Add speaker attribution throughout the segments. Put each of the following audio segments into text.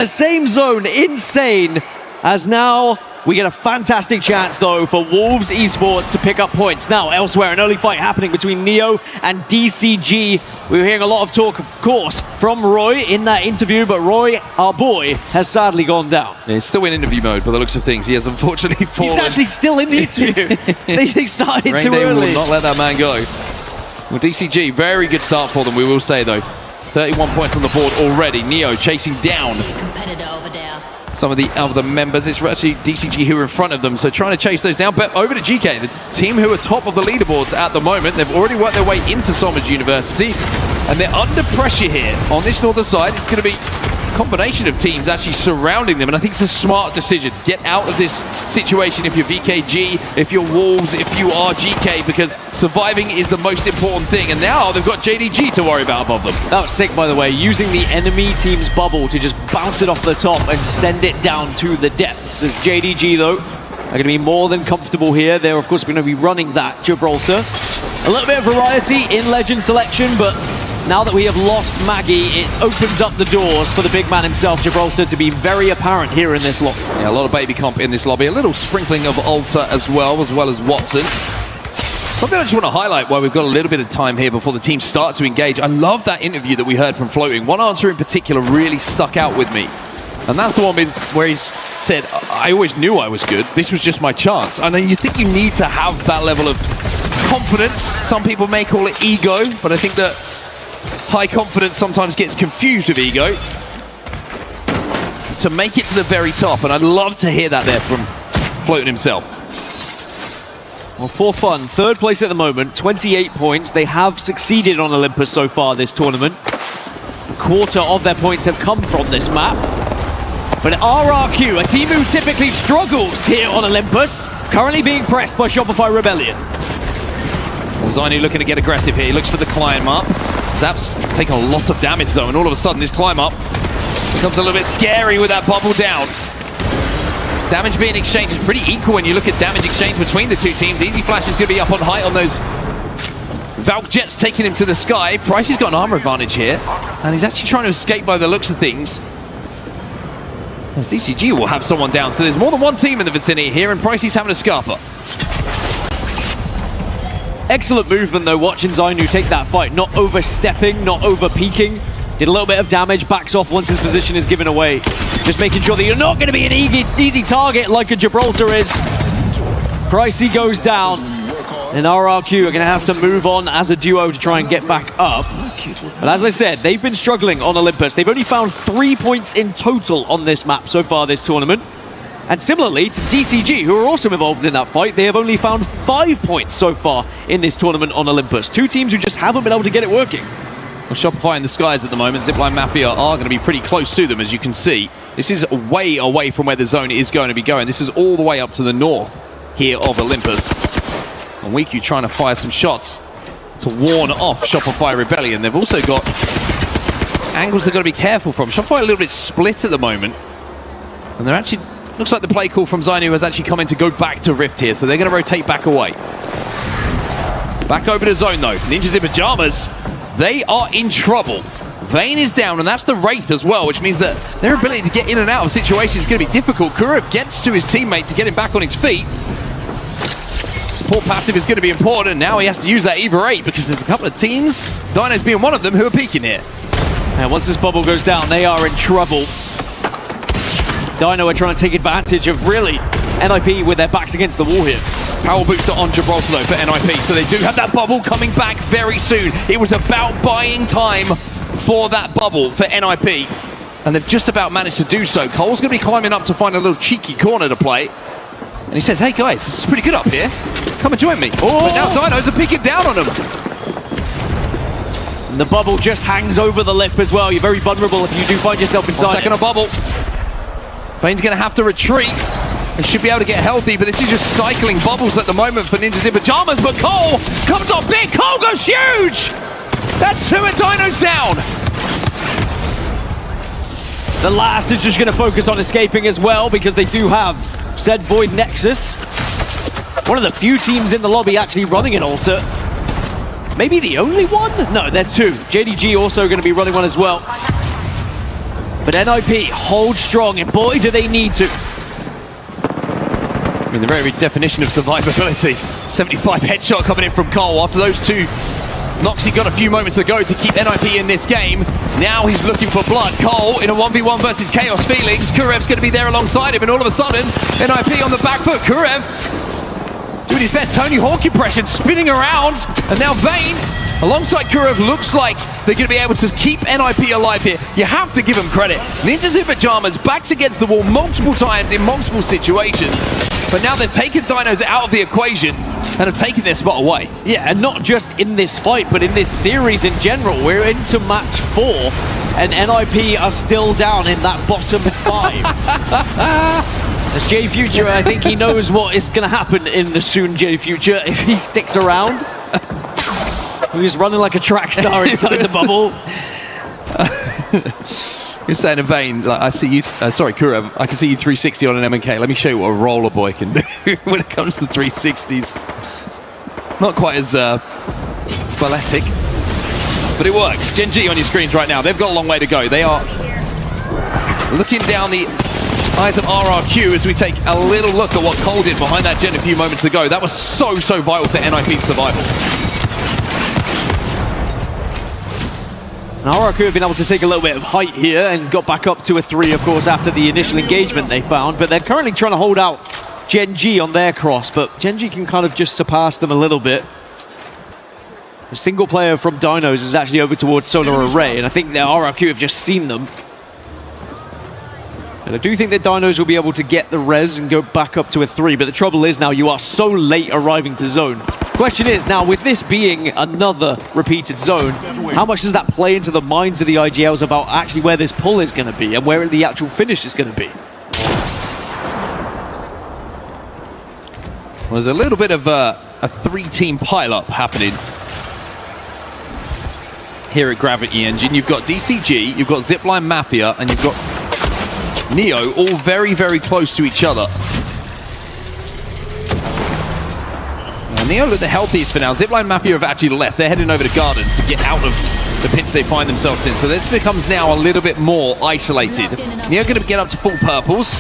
Speaker 1: The same zone, insane, as now we get a fantastic chance though for Wolves Esports to pick up points. Now elsewhere, an early fight happening between Neo and DCG. We were hearing a lot of talk, of course, from Roy in that interview, but Roy, our boy, has sadly gone down.
Speaker 2: Yeah, he's still in interview mode by the looks of things. He has unfortunately fallen.
Speaker 1: He's actually still in the interview. they started too early.
Speaker 2: Will not let that man go. Well, DCG, very good start for them, we will say though. 31 points on the board already. Neo chasing down some of the other members. It's actually DCG who are in front of them, so trying to chase those down. But over to GK, the team who are top of the leaderboards at the moment. They've already worked their way into Somers University, and they're under pressure here on this northern side. It's going to be a combination of teams actually surrounding them, and I think it's a smart decision. Get out of this situation if you're VKG, if you're Wolves, if you are GK, because surviving is the most important thing. And now they've got JDG to worry about above them.
Speaker 1: That was sick, by the way, using the enemy team's bubble to just bounce it off the top and send it down to the depths. As JDG, though, are going to be more than comfortable here. They're, of course, going to be running that Gibraltar. A little bit of variety in Legend selection, but now that we have lost Maggie, it opens up the doors for the big man himself, Gibraltar, to be very apparent here in this lobby.
Speaker 2: Yeah, a lot of baby comp in this lobby. A little sprinkling of Alta as well as Watson. Something I just want to highlight while we've got a little bit of time here before the team start to engage. I love that interview that we heard from Floating. One answer in particular really stuck out with me. And that's the one where he's said, I always knew I was good. This was just my chance. And then you think you need to have that level of confidence. Some people may call it ego, but I think that high confidence sometimes gets confused with ego. To make it to the very top, and I'd love to hear that there from Floating himself.
Speaker 1: Well, for fun, third place at the moment, 28 points. They have succeeded on Olympus so far this tournament. A quarter of their points have come from this map. But RRQ, a team who typically struggles here on Olympus, currently being pressed by Shopify Rebellion.
Speaker 2: Well, Zainu looking to get aggressive here. He looks for the climb up. Zap's taking a lot of damage though, and all of a sudden this climb up becomes a little bit scary with that bubble down. Damage being exchanged is pretty equal when you look at damage exchange between the two teams. Easy Flash is going to be up on height on those Valk Jets, taking him to the sky. Price has got an armor advantage here, and he's actually trying to escape by the looks of things. As DCG will have someone down, so there's more than one team in the vicinity here, and Pricey's having a scarper.
Speaker 1: Excellent movement though, watching Zainu take that fight. Not overstepping, not over-peaking. Did a little bit of damage, backs off once his position is given away. Just making sure that you're not going to be an easy target like a Gibraltar is. Pricey goes down, and RRQ are going to have to move on as a duo to try and get back up. But as I said, they've been struggling on Olympus. They've only found 3 points in total on this map so far this tournament. And similarly to DCG, who are also involved in that fight, they have only found 5 points so far in this tournament on Olympus. Two teams who just haven't been able to get it working.
Speaker 2: Well, Shopify in the skies at the moment. ZIPLINE Mafia are going to be pretty close to them, as you can see. This is way away from where the zone is going to be going. This is all the way up to the north here of Olympus. And Wiku trying to fire some shots to warn off Shopify Rebellion. They've also got angles they've got to be careful from. Shopify a little bit split at the moment. And they're actually... Looks like the play call from Zainu has actually come in to go back to Rift here, so they're going to rotate back away. Back over to zone though. Ninjas in pajamas, they are in trouble. Vayne is down, and that's the Wraith as well, which means that their ability to get in and out of situations is going to be difficult. Kurev gets to his teammate to get him back on his feet. Support passive is going to be important, and now he has to use that Eva 8 because there's a couple of teams, Dino's being one of them, who are peeking here.
Speaker 1: And once this bubble goes down, they are in trouble. Dino are trying to take advantage of, really, NIP with their backs against the wall here.
Speaker 2: Power booster on Gibraltar though for NIP, so they do have that bubble coming back very soon. It was about buying time for that bubble for NIP, and they've just about managed to do so. Cole's going to be climbing up to find a little cheeky corner to play, and he says, hey guys, this is pretty good up here. Come and join me. Oh! But now Dinos are peeking down on him.
Speaker 1: And the bubble just hangs over the lip as well. You're very vulnerable if you do find yourself inside.
Speaker 2: 1 second of bubble. Vayne's going to have to retreat. They should be able to get healthy, but this is just cycling bubbles at the moment for Ninjas in Pajamas. But Cole comes off big. Cole goes huge. That's 2 and Dino's down.
Speaker 1: The last is just going to focus on escaping as well, because they do have said Void Nexus. One of the few teams in the lobby actually running an altar. Maybe the only one? No, there's 2. JDG also going to be running one as well. But NIP hold strong, and boy, do they need to.
Speaker 2: I mean, the very definition of survivability. 75 headshot coming in from Cole after those two knocks he got a few moments ago to keep NIP in this game. Now he's looking for blood. Cole in a 1v1 versus Chaos Feelings. Kurev's going to be there alongside him, and all of a sudden, NIP on the back foot. Kurev doing his best Tony Hawk impression, spinning around, and now Vayne alongside Kurev looks like they're going to be able to keep NIP alive here. You have to give them credit. Ninjas in Pajamas backs against the wall multiple times in multiple situations, but now they've taken Dinos out of the equation and have taken their spot away.
Speaker 1: Yeah, and not just in this fight, but in this series in general. We're into match 4, and NIP are still down in that bottom 5. As J Future, I think he knows what is going to happen in the soon J Future if he sticks around. He's running like a track star inside the bubble.
Speaker 2: You're saying in vain, like, I see you, sorry, Kurev, I can see you 360 on an M&K. Let me show you what a roller boy can do when it comes to 360s. Not quite as balletic, but it works. Gen G on your screens right now. They've got a long way to go. They are looking down the eyes of RRQ as we take a little look at what Cole did behind that gen a few moments ago. That was so vital to NIP's survival.
Speaker 1: And RRQ have been able to take a little bit of height here and got back up to a 3, of course, after the initial engagement they found. But they're currently trying to hold out Gen G on their cross, but Gen G can kind of just surpass them a little bit. A single player from Dinos is actually over towards Solar Array, and I think the RRQ have just seen them. And I do think that Dinos will be able to get the res and go back up to a 3, but the trouble is now you are so late arriving to zone. Question is now, with this being another repeated zone, how much does that play into the minds of the IGLs about actually where this pull is going to be and where the actual finish is going to be?
Speaker 2: Well, there's a little bit of a 3-team pile-up happening here at Gravity Engine. You've got DCG, you've got ZIPLINE Mafia, and you've got Neo, all very close to each other. Neo look the healthiest for now. ZIPLINE Mafia have actually left. They're heading over to Gardens to get out of the pinch they find themselves in. So this becomes now a little bit more isolated. Neo going to get up to full purples,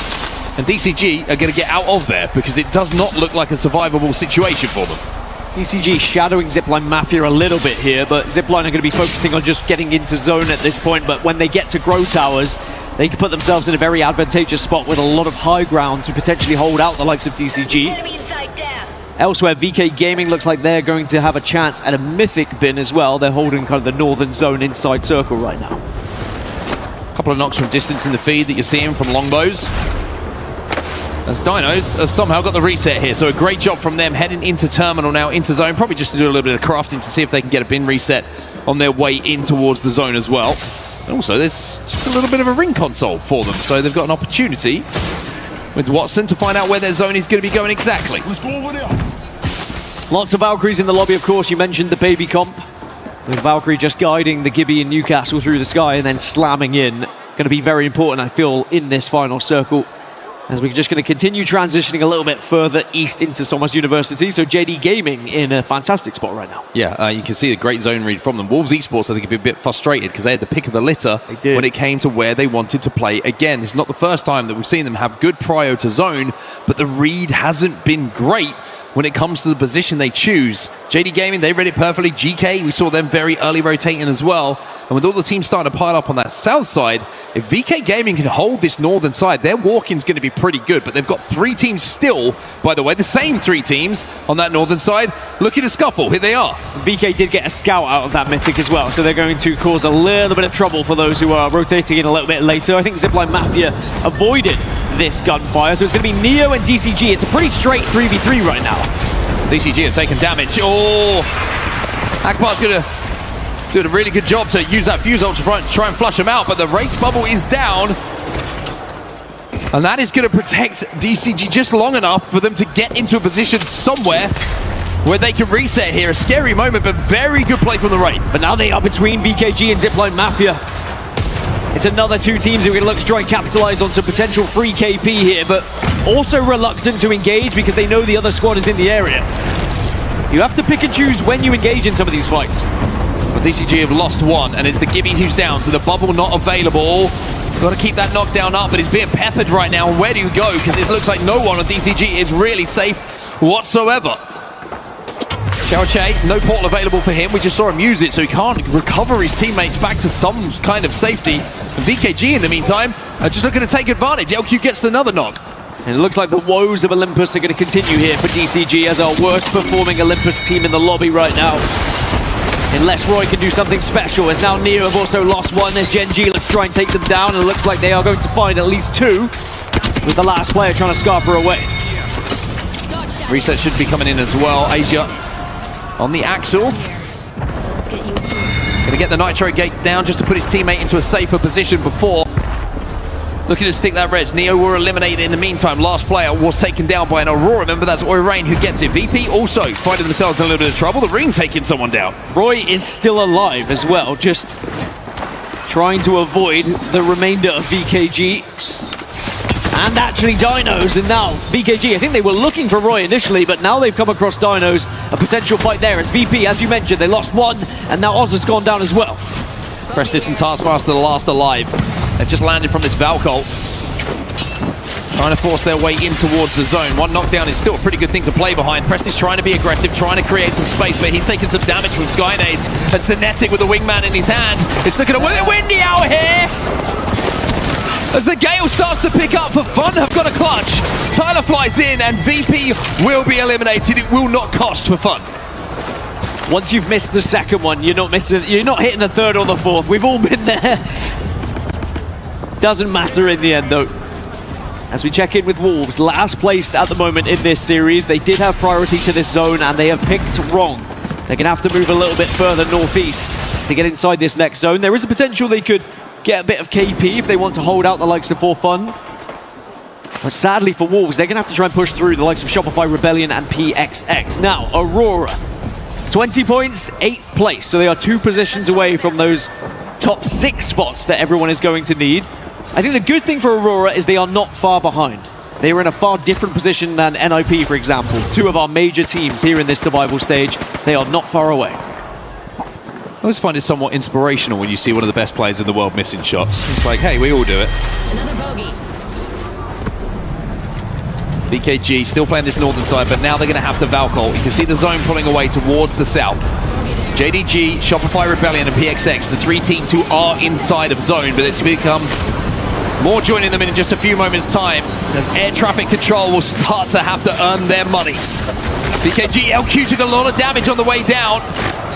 Speaker 2: and DCG are going to get out of there because it does not look like a survivable situation for them.
Speaker 1: DCG shadowing ZIPLINE Mafia a little bit here, but ZIPLINE are going to be focusing on just getting into zone at this point. But when they get to Grow Towers, they can put themselves in a very advantageous spot with a lot of high ground to potentially hold out the likes of DCG. Elsewhere, VK Gaming looks like they're going to have a chance at a Mythic bin as well. They're holding kind of the northern zone inside circle right now.
Speaker 2: A couple of knocks from distance in the feed that you're seeing from longbows. As Dinos have somehow got the reset here, so a great job from them heading into terminal now, into zone, probably just to do a little bit of crafting to see if they can get a bin reset on their way in towards the zone as well. And also, there's just a little bit of a ring console for them, so they've got an opportunity with Watson to find out where their zone is going to be going exactly.
Speaker 1: Lots of Valkyries in the lobby, of course. You mentioned the baby comp. With Valkyrie just guiding the Gibby and Newcastle through the sky and then slamming in. Going to be very important, I feel, in this final circle. As we're just going to continue transitioning a little bit further east into Somos University. So JD Gaming in a fantastic spot right now.
Speaker 2: Yeah, you can see a great zone read from them. Wolves Esports, I think, have been a bit frustrated because they had the pick of the litter when it came to where they wanted to play. Again, it's not the first time that we've seen them have good prio to zone, but the read hasn't been great when it comes to the position they choose. JD Gaming, they read it perfectly. GK, we saw them very early rotating as well. And with all the teams starting to pile up on that south side, if VK Gaming can hold this northern side, their walk-in's going to be pretty good. But they've got 3 teams still, by the way, the same 3 teams on that northern side, looking to scuffle. Here they are.
Speaker 1: VK did get a scout out of that Mythic as well, so they're going to cause a little bit of trouble for those who are rotating in a little bit later. I think ZIPLINE Mafia avoided this gunfire, so it's going to be Neo and DCG. It's a pretty straight 3v3 right now.
Speaker 2: DCG have taken damage. Oh! Akbar's going to do a really good job to use that fuse ult to try and flush him out, but the Wraith bubble is down. And that is going to protect DCG just long enough for them to get into a position somewhere where they can reset here. A scary moment, but very good play from the Wraith.
Speaker 1: But now they are between VKG and ZIPLINE Mafia. It's another 2 teams who are going to look to try and capitalize on some potential free KP here, but also reluctant to engage because they know the other squad is in the area. You have to pick and choose when you engage in some of these fights.
Speaker 2: Well, DCG have lost 1, and it's the Gibby who's down, so the bubble not available. Got to keep that knockdown up, but he's being peppered right now. And where do you go? Because it looks like no one on DCG is really safe whatsoever. Xiaoche, no portal available for him. We just saw him use it, so he can't recover his teammates back to some kind of safety. And VKG, in the meantime, are just looking to take advantage. LQ gets another knock.
Speaker 1: And it looks like the woes of Olympus are going to continue here for DCG as our worst performing Olympus team in the lobby right now. Unless Roy can do something special, as now Neo have also lost one as Gen G looks to try and take them down, and it looks like they are going to find at least two, with the last player trying to scarper away.
Speaker 2: Reset should be coming in as well. Asia on the Axel. Gonna get the Nitro Gate down just to put his teammate into a safer position before looking to stick that res. Neo were eliminated in the meantime. Last player was taken down by an Aurora. Remember, that's Rain who gets it. VP also finding themselves in a little bit of trouble. The Ring taking someone down.
Speaker 1: Roy is still alive as well, just trying to avoid the remainder of VKG. And actually Dinos, and now VKG, I think they were looking for Roy initially, but now they've come across Dinos. A potential fight there. As VP, as you mentioned, they lost one, and now Oz has gone down as well.
Speaker 2: Prestis and Taskmaster, the last alive. They've just landed from this Valcolt. Trying to force their way in towards the zone. One knockdown is still a pretty good thing to play behind. Prestis trying to be aggressive, trying to create some space, but he's taking some damage from Skynades. And Synetic with the wingman in his hand. It's looking a bit windy out here. As the Gale starts to pick up for Fun, have got a clutch. Tyler flies in and VP will be eliminated. It will not cost for Fun.
Speaker 1: Once you've missed the second one, you're not hitting the third or the fourth. We've all been there. Doesn't matter in the end though. As we check in with Wolves, last place at the moment in this series. They did have priority to this zone and they have picked wrong. They're gonna have to move a little bit further northeast to get inside this next zone. There is a potential they could get a bit of KP if they want to hold out the likes of For Fun. But sadly for Wolves, they're gonna have to try and push through the likes of Shopify Rebellion and PXX. Now, Aurora, 20 points, 8th place. So they are 2 positions away from those top 6 spots that everyone is going to need. I think the good thing for Aurora is they are not far behind. They are in a far different position than NIP, for example. 2 of our major teams here in this survival stage. They are not far away.
Speaker 2: I always find it somewhat inspirational when you see one of the best players in the world missing shots. It's like, hey, we all do it. VKG still playing this northern side, but now they're going to have to Valcolt. You can see the zone pulling away towards the south. JDG, Shopify Rebellion, and PXX, the 3 teams who are inside of zone, but it's become more joining them in just a few moments' time as air traffic control will start to have to earn their money. VKG, LQ took a lot of damage on the way down,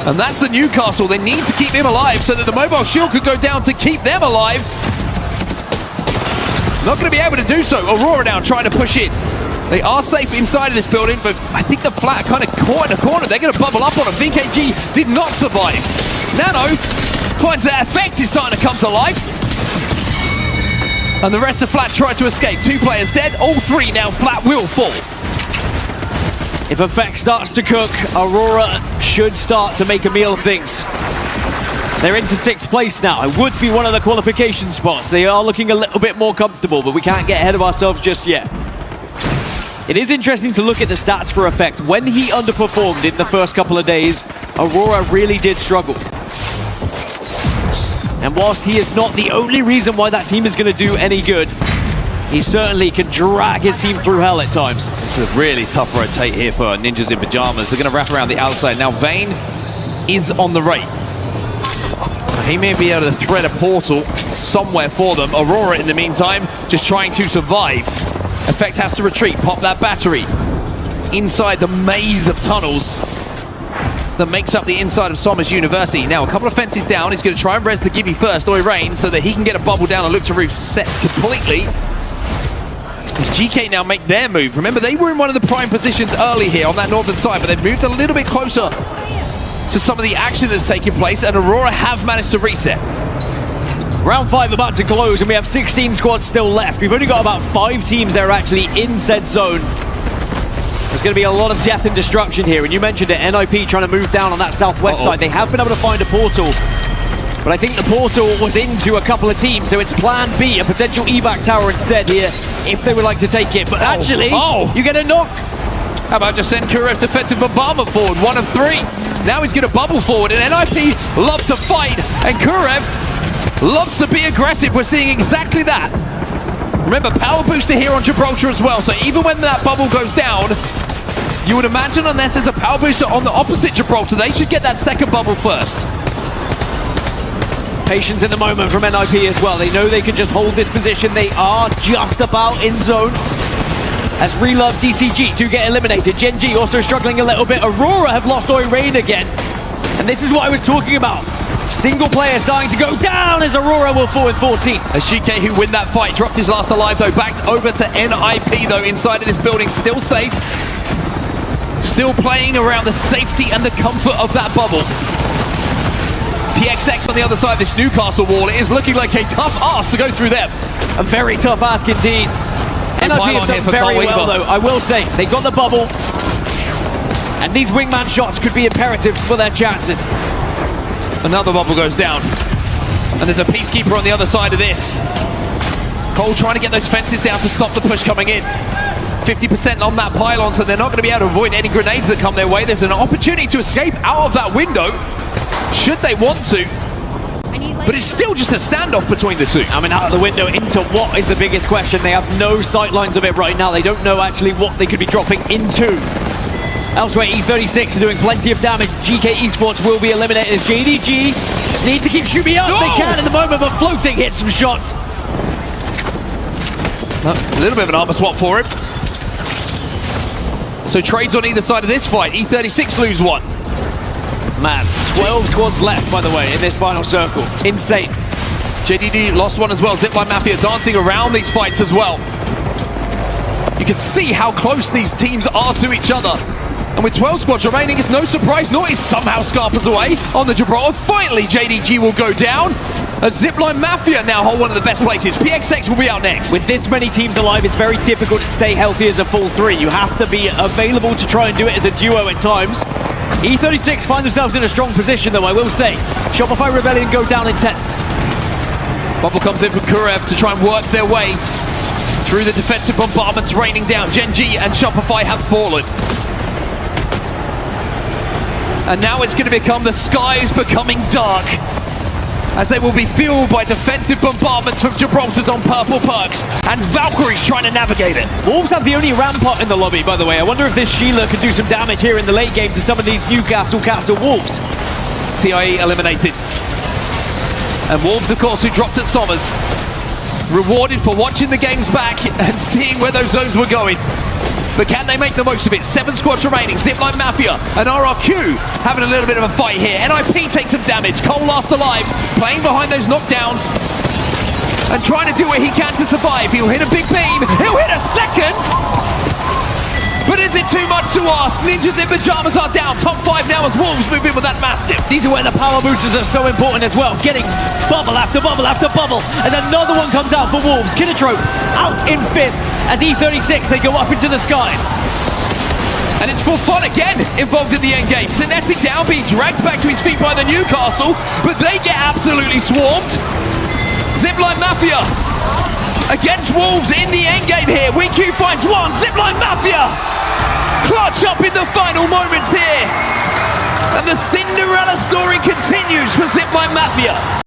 Speaker 2: and that's the Newcastle. They need to keep him alive so that the mobile shield could go down to keep them alive. Not going to be able to do so. Aurora now trying to push in. They are safe inside of this building, but I think the flat kind of caught in a corner. They're going to bubble up on him. VKG did not survive. Nano finds that effect is starting to come to life. And the rest of Flat tried to escape. 2 players dead, all 3 now. Flat will fall.
Speaker 1: If Effect starts to cook, Aurora should start to make a meal of things. They're into 6th place now. It would be one of the qualification spots. They are looking a little bit more comfortable, but we can't get ahead of ourselves just yet. It is interesting to look at the stats for Effect. When he underperformed in the first couple of days, Aurora really did struggle. And whilst he is not the only reason why that team is going to do any good, he certainly can drag his team through hell at times.
Speaker 2: This is a really tough rotate here for Ninjas in Pajamas. They're going to wrap around the outside. Now Vayne is on the right. He may be able to thread a portal somewhere for them. Aurora, in the meantime, just trying to survive. Effect has to retreat, pop that battery inside the maze of tunnels that makes up the inside of Somers University. Now, a couple of fences down. He's going to try and res the Gibby first, Rain, so that he can get a bubble down and look to roof set completely. Does GK now make their move? Remember, they were in one of the prime positions early here on that northern side, but they've moved a little bit closer to some of the action that's taking place, and Aurora have managed to reset.
Speaker 1: Round 5 about to close, and we have 16 squads still left. We've only got about 5 teams that are actually in said zone. There's going to be a lot of death and destruction here, and you mentioned it, NIP trying to move down on that southwest side. They have been able to find a portal, but I think the portal was into a couple of teams, so it's plan B, a potential evac tower instead here, if they would like to take it. But actually, you get a knock.
Speaker 2: How about just send Kurev's defensive bombardment forward, 1 of 3. Now he's going to bubble forward, and NIP love to fight, and Kurev loves to be aggressive. We're seeing exactly that. Remember, power booster here on Gibraltar as well, so even when that bubble goes down, you would imagine unless there's a power booster on the opposite Gibraltar, they should get that second bubble first.
Speaker 1: Patience in the moment from NIP as well. They know they can just hold this position. They are just about in zone. As Relove DCG do get eliminated. Gen G also struggling a little bit. Aurora have lost Oirain again. And this is what I was talking about. Single player starting to go down as Aurora will fall in 14th.
Speaker 2: As GK, who win that fight, dropped his last alive though, back over to NIP though, inside of this building, still safe. Still playing around the safety and the comfort of that bubble. PXX on the other side of this Newcastle wall. It is looking like a tough ask to go through them.
Speaker 1: A very tough ask indeed. NIP have done very well though, I will say. They got the bubble. And these wingman shots could be imperative for their chances.
Speaker 2: Another bubble goes down. And there's a Peacekeeper on the other side of this. Cole trying to get those fences down to stop the push coming in. 50% on that pylon, so they're not going to be able to avoid any grenades that come their way. There's an opportunity to escape out of that window, should they want to. But it's still just a standoff between the two.
Speaker 1: I mean, out of the window into what is the biggest question. They have no sight lines of it right now. They don't know actually what they could be dropping into. Elsewhere, E36 are doing plenty of damage. GK Esports will be eliminated as JDG need to keep shooting up. They can at the moment, but floating hits some shots.
Speaker 2: A little bit of an armor swap for him. So trades on either side of this fight. E36 lose one.
Speaker 1: Man, 12 squads left, by the way, in this final circle. Insane.
Speaker 2: JDD lost one as well. Zipline Mafia dancing around these fights as well. You can see how close these teams are to each other. And with 12 squads remaining, it's no surprise Naughty somehow scarpers away on the Gibraltar. Finally, JDG will go down. As Zipline Mafia now hold one of the best places. PXX will be out next.
Speaker 1: With this many teams alive, it's very difficult to stay healthy as a full three. You have to be available to try and do it as a duo at times. E36 find themselves in a strong position, though, I will say. Shopify Rebellion go down in 10th.
Speaker 2: Bubble comes in for Kurev to try and work their way through the defensive bombardments raining down. Gen G and Shopify have fallen. And now it's going to become the skies becoming dark, as they will be fueled by defensive bombardments from Gibraltar's on purple perks, and Valkyrie's trying to navigate it.
Speaker 1: Wolves have the only rampart in the lobby, by the way. I wonder if this Sheila can do some damage here in the late game to some of these Newcastle Castle Wolves.
Speaker 2: TIE eliminated. And Wolves, of course, who dropped at Sommers, rewarded for watching the games back and seeing where those zones were going. But can they make the most of it? 7 squads remaining. Zipline Mafia and RRQ having a little bit of a fight here. NIP takes some damage. Cole last alive, playing behind those knockdowns and trying to do what he can to survive. He'll hit a big beam. He'll hit a second. But is it too much to ask? Ninjas in pajamas are down. Top 5 now as Wolves move in with that Mastiff.
Speaker 1: These are where the power boosters are so important as well. Getting bubble after bubble after bubble as another one comes out for Wolves. Kinatrope out in 5th as E36, they go up into the skies.
Speaker 2: And it's for fun again involved in the endgame. Cinetic down, being dragged back to his feet by the Newcastle, but they get absolutely swarmed. Zipline Mafia against Wolves in the endgame here. WinQ finds one. Zipline Mafia clutch up in the final moments here. And the Cinderella story continues for Zipline Mafia.